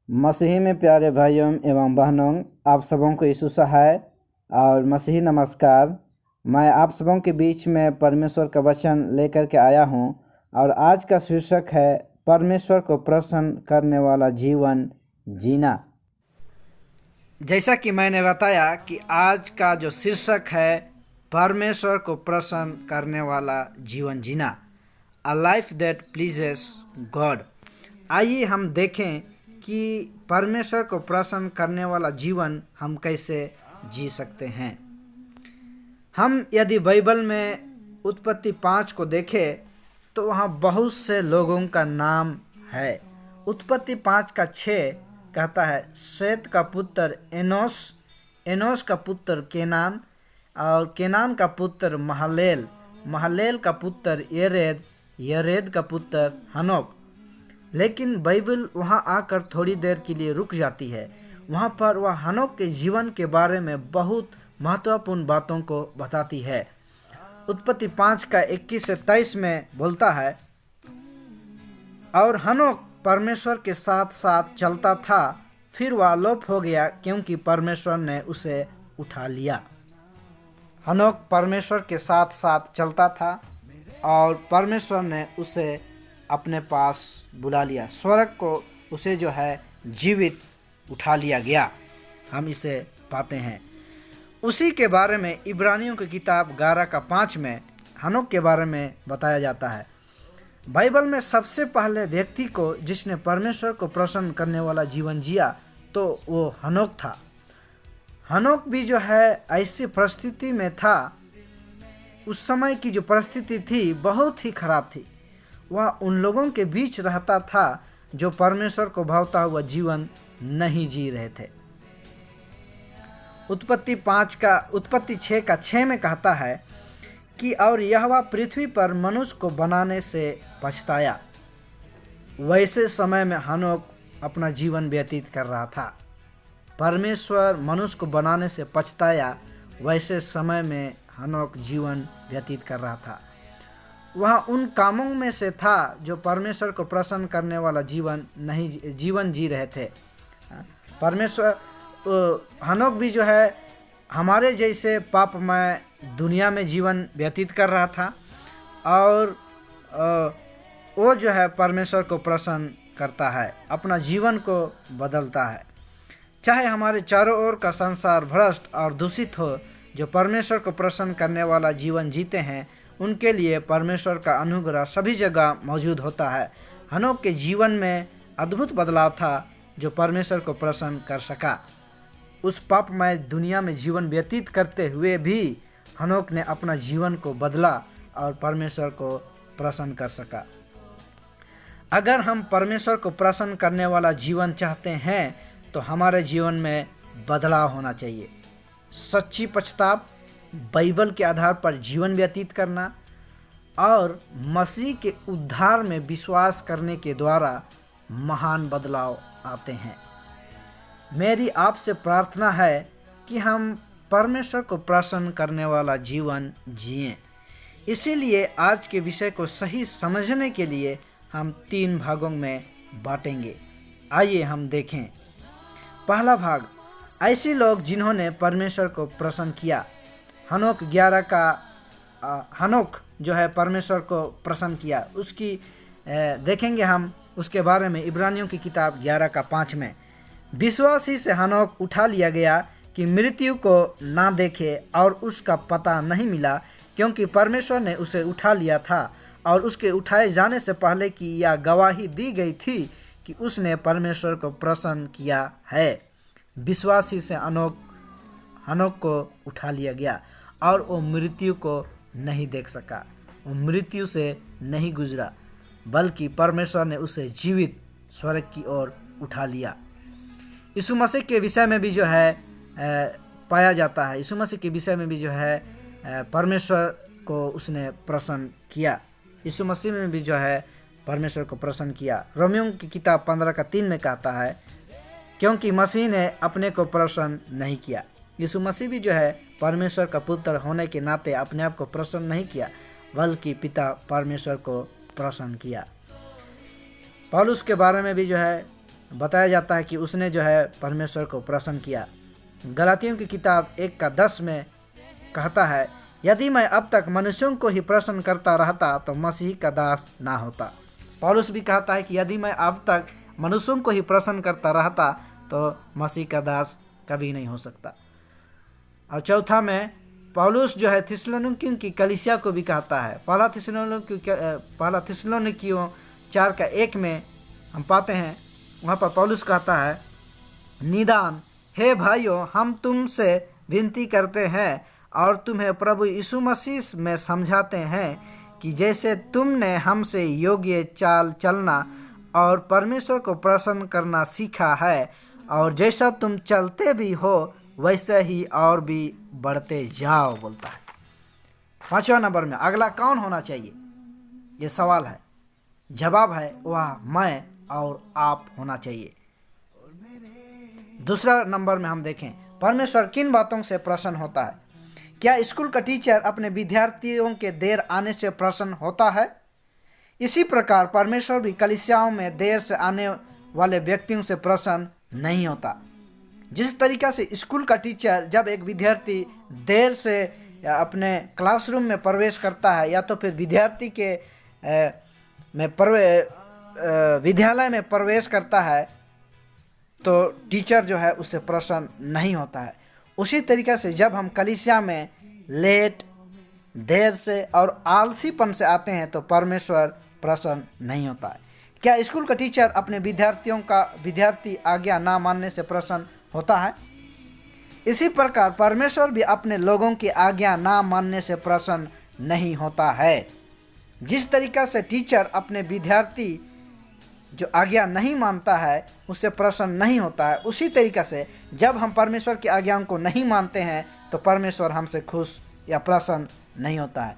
मसीही में प्यारे भाइयों एवं बहनों, आप सबों को यीशु सहाय और मसीही नमस्कार। मैं आप सबों के बीच में परमेश्वर का वचन लेकर के आया हूं और आज का शीर्षक है परमेश्वर को प्रसन्न करने वाला जीवन जीना। जैसा कि मैंने बताया कि आज का जो शीर्षक है परमेश्वर को प्रसन्न करने वाला जीवन जीना, a life that pleases God. आइए हम देखें कि परमेश्वर को प्रसन्न करने वाला जीवन हम कैसे जी सकते हैं। हम यदि बाइबल में उत्पत्ति 5 को देखें तो वहाँ बहुत से लोगों का नाम है। उत्पत्ति 5 का 6 कहता है, शेत का पुत्र एनोस, एनोस का पुत्र केनान और केनान का पुत्र महलेल, महलेल का पुत्र येरेद, येरेद का पुत्र हनोक। लेकिन बाइबल वहाँ आकर थोड़ी देर के लिए रुक जाती है। वहाँ पर वह हनोक के जीवन के बारे में बहुत महत्वपूर्ण बातों को बताती है। उत्पत्ति 5 का 21 से 23 में बोलता है, और हनोक परमेश्वर के साथ साथ चलता था, फिर वह लोप हो गया क्योंकि परमेश्वर ने उसे उठा लिया। हनोक परमेश्वर के साथ साथ चलता था और परमेश्वर ने उसे अपने पास बुला लिया। स्वर्ग को उसे जो है जीवित उठा लिया गया, हम इसे पाते हैं। उसी के बारे में इब्रानियों की किताब 11 का 5 में हनोक के बारे में बताया जाता है। बाइबल में सबसे पहले व्यक्ति को जिसने परमेश्वर को प्रसन्न करने वाला जीवन जिया तो वो हनोक था। हनोक भी जो है ऐसी परिस्थिति में था, उस समय की जो परिस्थिति थी बहुत ही खराब थी। वह उन लोगों के बीच रहता था जो परमेश्वर को भावता हुआ जीवन नहीं जी रहे थे। उत्पत्ति 6 का 6 में कहता है कि और यहोवा पृथ्वी पर मनुष्य को बनाने से पछताया। वैसे समय में हनोक अपना जीवन व्यतीत कर रहा था। परमेश्वर मनुष्य को बनाने से पछताया, वैसे समय में हनोक जीवन व्यतीत कर रहा था। वह उन कामों में से था जो परमेश्वर को प्रसन्न करने वाला जीवन जी रहे थे। हनोक भी जो है हमारे जैसे पापमय दुनिया में जीवन व्यतीत कर रहा था और वो जो है परमेश्वर को प्रसन्न करता है, अपना जीवन को बदलता है। चाहे हमारे चारों ओर का संसार भ्रष्ट और दूषित हो, जो परमेश्वर को प्रसन्न करने वाला जीवन जीते हैं उनके लिए परमेश्वर का अनुग्रह सभी जगह मौजूद होता है। हनोक के जीवन में अद्भुत बदलाव था जो परमेश्वर को प्रसन्न कर सका। उस पापमय दुनिया में जीवन व्यतीत करते हुए भी हनोक ने अपना जीवन को बदला और परमेश्वर को प्रसन्न कर सका। अगर हम परमेश्वर को प्रसन्न करने वाला जीवन चाहते हैं तो हमारे जीवन में बदलाव होना चाहिए। सच्ची पछताव, बाइबल के आधार पर जीवन व्यतीत करना और मसीह के उद्धार में विश्वास करने के द्वारा महान बदलाव आते हैं। मेरी आपसे प्रार्थना है कि हम परमेश्वर को प्रसन्न करने वाला जीवन जिएं। इसीलिए आज के विषय को सही समझने के लिए हम 3 भागों में बांटेंगे। आइए हम देखें। पहला भाग, ऐसे लोग जिन्होंने परमेश्वर को प्रसन्न किया। हनोक 11 का हनोक जो है परमेश्वर को प्रसन्न किया, उसकी देखेंगे हम उसके बारे में इब्रानियों की किताब 11 का 5 में। विश्वास ही से हनोक उठा लिया गया कि मृत्यु को ना देखे और उसका पता नहीं मिला, क्योंकि परमेश्वर ने उसे उठा लिया था और उसके उठाए जाने से पहले की यह गवाही दी गई थी कि उसने परमेश्वर को प्रसन्न किया है। विश्वास ही से हनोक को उठा लिया गया और वो मृत्यु को नहीं देख सका, वो मृत्यु से नहीं गुजरा, बल्कि परमेश्वर ने उसे जीवित स्वर्ग की ओर उठा लिया। यीशु मसीह के विषय में भी जो है पाया जाता है। यीशु मसीह के विषय में भी जो है परमेश्वर को उसने प्रसन्न किया। यीशु मसीह में भी जो है परमेश्वर को प्रसन्न किया। रोमियों की किताब 15 का 3 में कहता है, क्योंकि मसीह ने अपने को प्रसन्न नहीं किया। यीशु मसीह भी जो है परमेश्वर का पुत्र होने के नाते अपने आप को प्रसन्न नहीं किया, बल्कि पिता परमेश्वर को प्रसन्न किया। पौलुस के बारे में भी जो है बताया जाता है कि उसने जो है परमेश्वर को प्रसन्न किया। गलातियों की किताब 1:10 में कहता है, यदि मैं अब तक मनुष्यों को ही प्रसन्न करता रहता तो मसीह का दास ना होता। पौलुस भी कहता है कि यदि मैं अब तक मनुष्यों को ही प्रसन्न करता रहता तो मसीह का दास कभी नहीं हो सकता। और चौथा में पौलुस जो है थिस्सलुनीकियों की कलीसिया को भी कहता है। पहला थिस्सलुनीकियों 4:1 में हम पाते हैं, वहाँ पर पौलुस कहता है, निदान हे भाइयों, हम तुमसे विनती करते हैं और तुम्हें प्रभु यीशु मसीह में समझाते हैं कि जैसे तुमने हमसे योग्य चाल चलना और परमेश्वर को प्रसन्न करना सीखा है और जैसा तुम चलते भी हो वैसे ही और भी बढ़ते जाओ, बोलता है। 5वां नंबर में अगला कौन होना चाहिए, ये सवाल है। जवाब है वह मैं और आप होना चाहिए। दूसरा नंबर में हम देखें, परमेश्वर किन बातों से प्रसन्न होता है। क्या स्कूल का टीचर अपने विद्यार्थियों के देर आने से प्रसन्न होता है? इसी प्रकार परमेश्वर भी कलीसियाओं में देर से आने वाले व्यक्तियों से प्रसन्न नहीं होता। जिस तरीका से स्कूल का टीचर जब एक विद्यार्थी देर से अपने क्लासरूम में प्रवेश करता है या तो फिर विद्यार्थी के विद्यालय में प्रवेश करता है तो टीचर जो है उससे प्रसन्न नहीं होता है, उसी तरीके से जब हम कलीसिया में लेट, देर से और आलसीपन से आते हैं तो परमेश्वर प्रसन्न नहीं होता है। क्या स्कूल का टीचर अपने विद्यार्थी आज्ञा ना मानने से प्रसन्न होता है? इसी प्रकार परमेश्वर भी अपने लोगों की आज्ञा ना मानने से प्रसन्न नहीं होता है। जिस तरीका से टीचर अपने विद्यार्थी जो आज्ञा नहीं मानता है उससे प्रसन्न नहीं होता है, उसी तरीका से जब हम परमेश्वर की आज्ञाओं को नहीं मानते हैं तो परमेश्वर हमसे खुश या प्रसन्न नहीं होता है।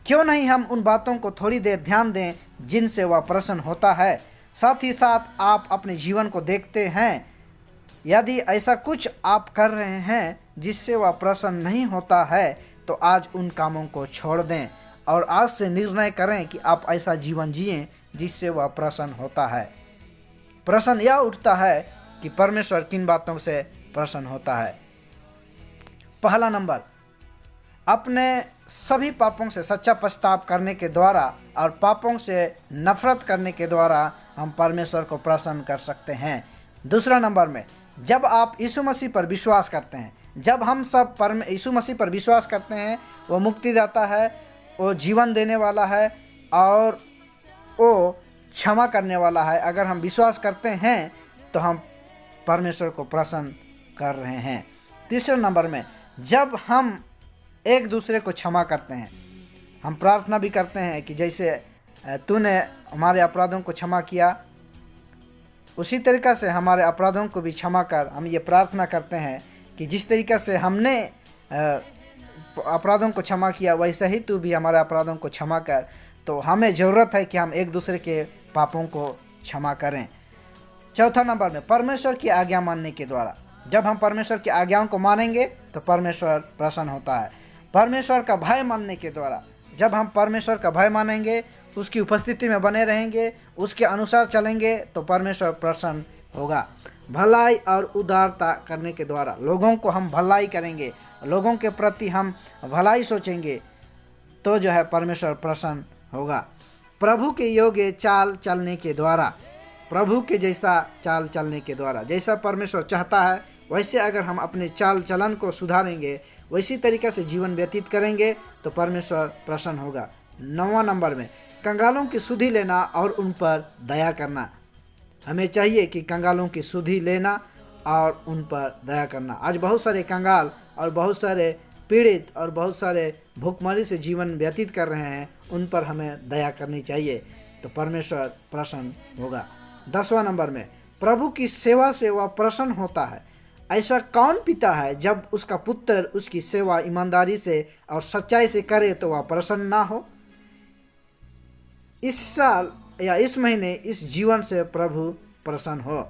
क्यों नहीं हम उन बातों को थोड़ी देर ध्यान दें जिनसे वह प्रसन्न होता है। साथ ही साथ आप अपने जीवन को देखते हैं, यदि ऐसा कुछ आप कर रहे हैं जिससे वह प्रसन्न नहीं होता है तो आज उन कामों को छोड़ दें और आज से निर्णय करें कि आप ऐसा जीवन जिएं जिससे वह प्रसन्न होता है। प्रश्न यह उठता है कि परमेश्वर किन बातों से प्रसन्न होता है। पहला नंबर, अपने सभी पापों से सच्चा पछतावा करने के द्वारा और पापों से नफरत करने के द्वारा हम परमेश्वर को प्रसन्न कर सकते हैं। दूसरा नंबर में, जब आप यीशु मसीह पर विश्वास करते हैं, जब हम सब यीशु मसीह पर विश्वास करते हैं, वो मुक्तिदाता है, वो जीवन देने वाला है और वो क्षमा करने वाला है। अगर हम विश्वास करते हैं तो हम परमेश्वर को प्रसन्न कर रहे हैं। तीसरे नंबर में, जब हम एक दूसरे को क्षमा करते हैं, हम प्रार्थना भी करते हैं कि जैसे तूने हमारे अपराधों को क्षमा किया उसी तरीक़ा से हमारे अपराधों को भी क्षमा कर। हम ये प्रार्थना करते हैं कि जिस तरीक़े से हमने अपराधों को क्षमा किया वैसे ही तू भी हमारे अपराधों को क्षमा कर। तो हमें ज़रूरत है कि हम एक दूसरे के पापों को क्षमा करें। चौथा नंबर में, परमेश्वर की आज्ञा मानने के द्वारा, जब हम परमेश्वर की आज्ञाओं को मानेंगे तो परमेश्वर प्रसन्न होता है। परमेश्वर का भय मानने के द्वारा, जब हम परमेश्वर का भय मानेंगे, उसकी उपस्थिति में बने रहेंगे, उसके अनुसार चलेंगे तो परमेश्वर प्रसन्न होगा। भलाई और उदारता करने के द्वारा, लोगों को हम भलाई करेंगे, लोगों के प्रति हम भलाई सोचेंगे तो जो है परमेश्वर प्रसन्न होगा। प्रभु के योग्य चाल चलने के द्वारा, प्रभु के जैसा चाल चलने के द्वारा, जैसा परमेश्वर चाहता है वैसे अगर हम अपने चाल चलन को सुधारेंगे, वैसी तरीके से जीवन व्यतीत करेंगे तो परमेश्वर प्रसन्न होगा। 9वां नंबर में, कंगालों की सुधि लेना और उन पर दया करना। हमें चाहिए कि कंगालों की सुधि लेना और उन पर दया करना। आज बहुत सारे कंगाल और बहुत सारे पीड़ित और बहुत सारे भूखमरी से जीवन व्यतीत कर रहे हैं, उन पर हमें दया करनी चाहिए तो परमेश्वर प्रसन्न होगा। 10वां नंबर में, प्रभु की सेवा से वह प्रसन्न होता है। ऐसा कौन पिता है जब उसका पुत्र उसकी सेवा ईमानदारी से और सच्चाई से करे तो वह प्रसन्न ना हो। इस साल या इस महीने इस जीवन से प्रभु प्रसन्न हो।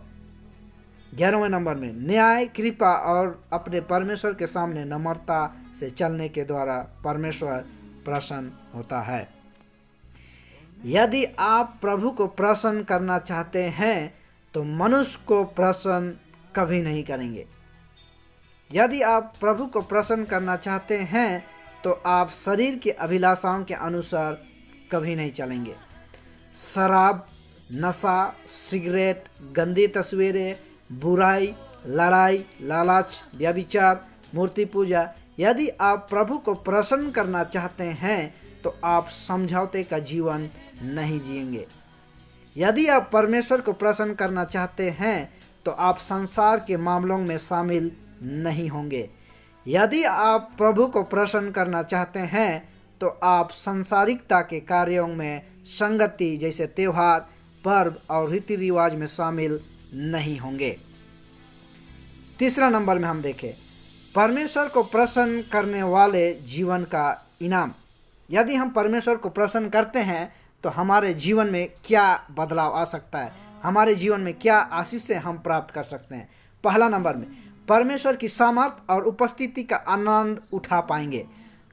11वें नंबर में, न्याय, कृपा और अपने परमेश्वर के सामने नम्रता से चलने के द्वारा परमेश्वर प्रसन्न होता है। यदि आप प्रभु को प्रसन्न करना चाहते हैं तो मनुष्य को प्रसन्न कभी नहीं करेंगे। यदि आप प्रभु को प्रसन्न करना चाहते हैं तो आप शरीर की अभिलाषाओं के अनुसार कभी नहीं चलेंगे। शराब, नशा, सिगरेट, गंदी तस्वीरें, बुराई, लड़ाई, लालच, व्यभिचार, मूर्ति पूजा, यदि आप प्रभु को प्रसन्न करना चाहते हैं तो आप समझौते का जीवन नहीं जिएंगे। यदि आप परमेश्वर को प्रसन्न करना चाहते हैं तो आप संसार के मामलों में शामिल नहीं होंगे। यदि आप प्रभु को प्रसन्न करना चाहते हैं तो आप सांसारिकता के कार्यों में संगति जैसे त्योहार, पर्व और रीति रिवाज में शामिल नहीं होंगे। तीसरा नंबर में हम देखें परमेश्वर को प्रसन्न करने वाले जीवन का इनाम। यदि हम परमेश्वर को प्रसन्न करते हैं तो हमारे जीवन में क्या बदलाव आ सकता है, हमारे जीवन में क्या आशीष हम प्राप्त कर सकते हैं। पहला नंबर में परमेश्वर की सामर्थ और उपस्थिति का आनंद उठा पाएंगे।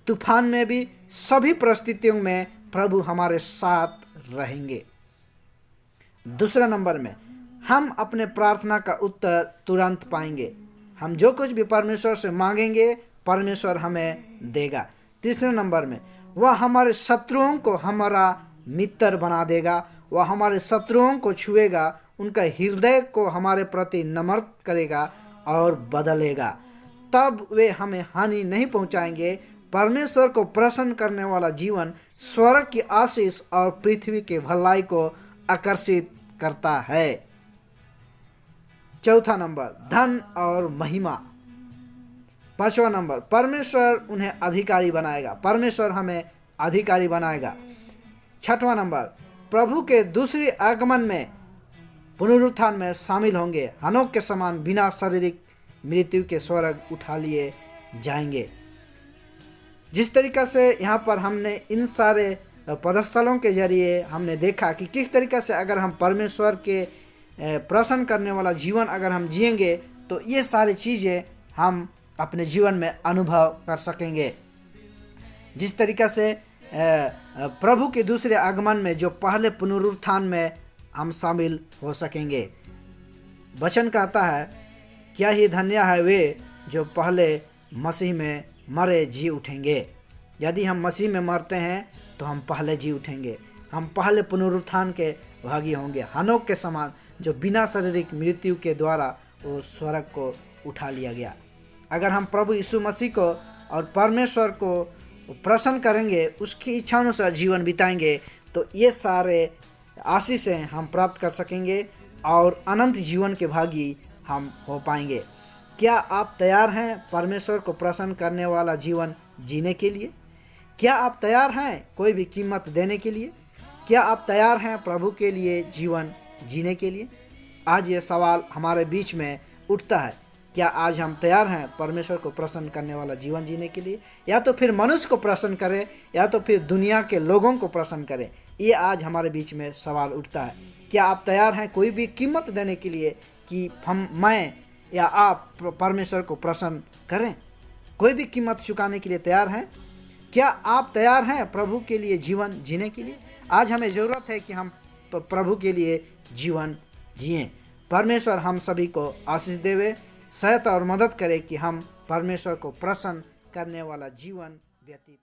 तूफान में भी, सभी परिस्थितियों में प्रभु हमारे साथ रहेंगे। दूसरा नंबर में हम अपने प्रार्थना का उत्तर तुरंत पाएंगे। हम जो कुछ भी परमेश्वर से मांगेंगे परमेश्वर हमें देगा। तीसरे नंबर में वह हमारे शत्रुओं को हमारा मित्र बना देगा। वह हमारे शत्रुओं को छुएगा, उनका हृदय को हमारे प्रति नम्र करेगा और बदलेगा। तब वे हमें हानि नहीं पहुंचाएंगे। परमेश्वर को प्रसन्न करने वाला जीवन स्वर्ग की आशीष और पृथ्वी के भलाई को आकर्षित करता है। चौथा नंबर धन और महिमा। पांचवा नंबर परमेश्वर उन्हें अधिकारी बनाएगा। परमेश्वर हमें अधिकारी बनाएगा। छठवां नंबर प्रभु के दूसरे आगमन में पुनरुत्थान में शामिल होंगे। हनोक के समान बिना शारीरिक मृत्यु के स्वर्ग उठा लिए जाएंगे। जिस तरीका से यहाँ पर हमने इन सारे पदस्थलों के जरिए हमने देखा कि किस तरीका से अगर हम परमेश्वर के प्रसन्न करने वाला जीवन अगर हम जिएंगे तो ये सारी चीज़ें हम अपने जीवन में अनुभव कर सकेंगे। जिस तरीका से प्रभु के दूसरे आगमन में जो पहले पुनरुत्थान में हम शामिल हो सकेंगे। वचन कहता है क्या ही धन्य है वे जो पहले मसीह में मरे जी उठेंगे। यदि हम मसीह में मरते हैं तो हम पहले जी उठेंगे, हम पहले पुनरुत्थान के भागी होंगे। हनोक के समान जो बिना शारीरिक मृत्यु के द्वारा वो स्वर्ग को उठा लिया गया। अगर हम प्रभु यीशु मसीह को और परमेश्वर को प्रसन्न करेंगे, उसकी इच्छानुसार जीवन बिताएंगे तो ये सारे आशीषें हम प्राप्त कर सकेंगे और अनंत जीवन के भागी हम हो पाएंगे। क्या आप तैयार हैं परमेश्वर को प्रसन्न करने वाला जीवन जीने के लिए? क्या आप तैयार हैं कोई भी कीमत देने के लिए? क्या आप तैयार हैं प्रभु के लिए जीवन जीने के लिए? आज ये सवाल हमारे बीच में उठता है। क्या आज हम तैयार हैं परमेश्वर को प्रसन्न करने वाला जीवन जीने के लिए, या तो फिर मनुष्य को प्रसन्न करें या तो फिर दुनिया के लोगों को प्रसन्न करें? ये आज हमारे बीच में सवाल उठता है। क्या आप तैयार हैं कोई भी कीमत देने के लिए कि मैं या आप परमेश्वर को प्रसन्न करें? कोई भी कीमत चुकाने के लिए तैयार हैं? क्या आप तैयार हैं प्रभु के लिए जीवन जीने के लिए? आज हमें ज़रूरत है कि हम प्रभु के लिए जीवन जिएं। परमेश्वर हम सभी को आशीष देवे, सहायता और मदद करे कि हम परमेश्वर को प्रसन्न करने वाला जीवन व्यतीत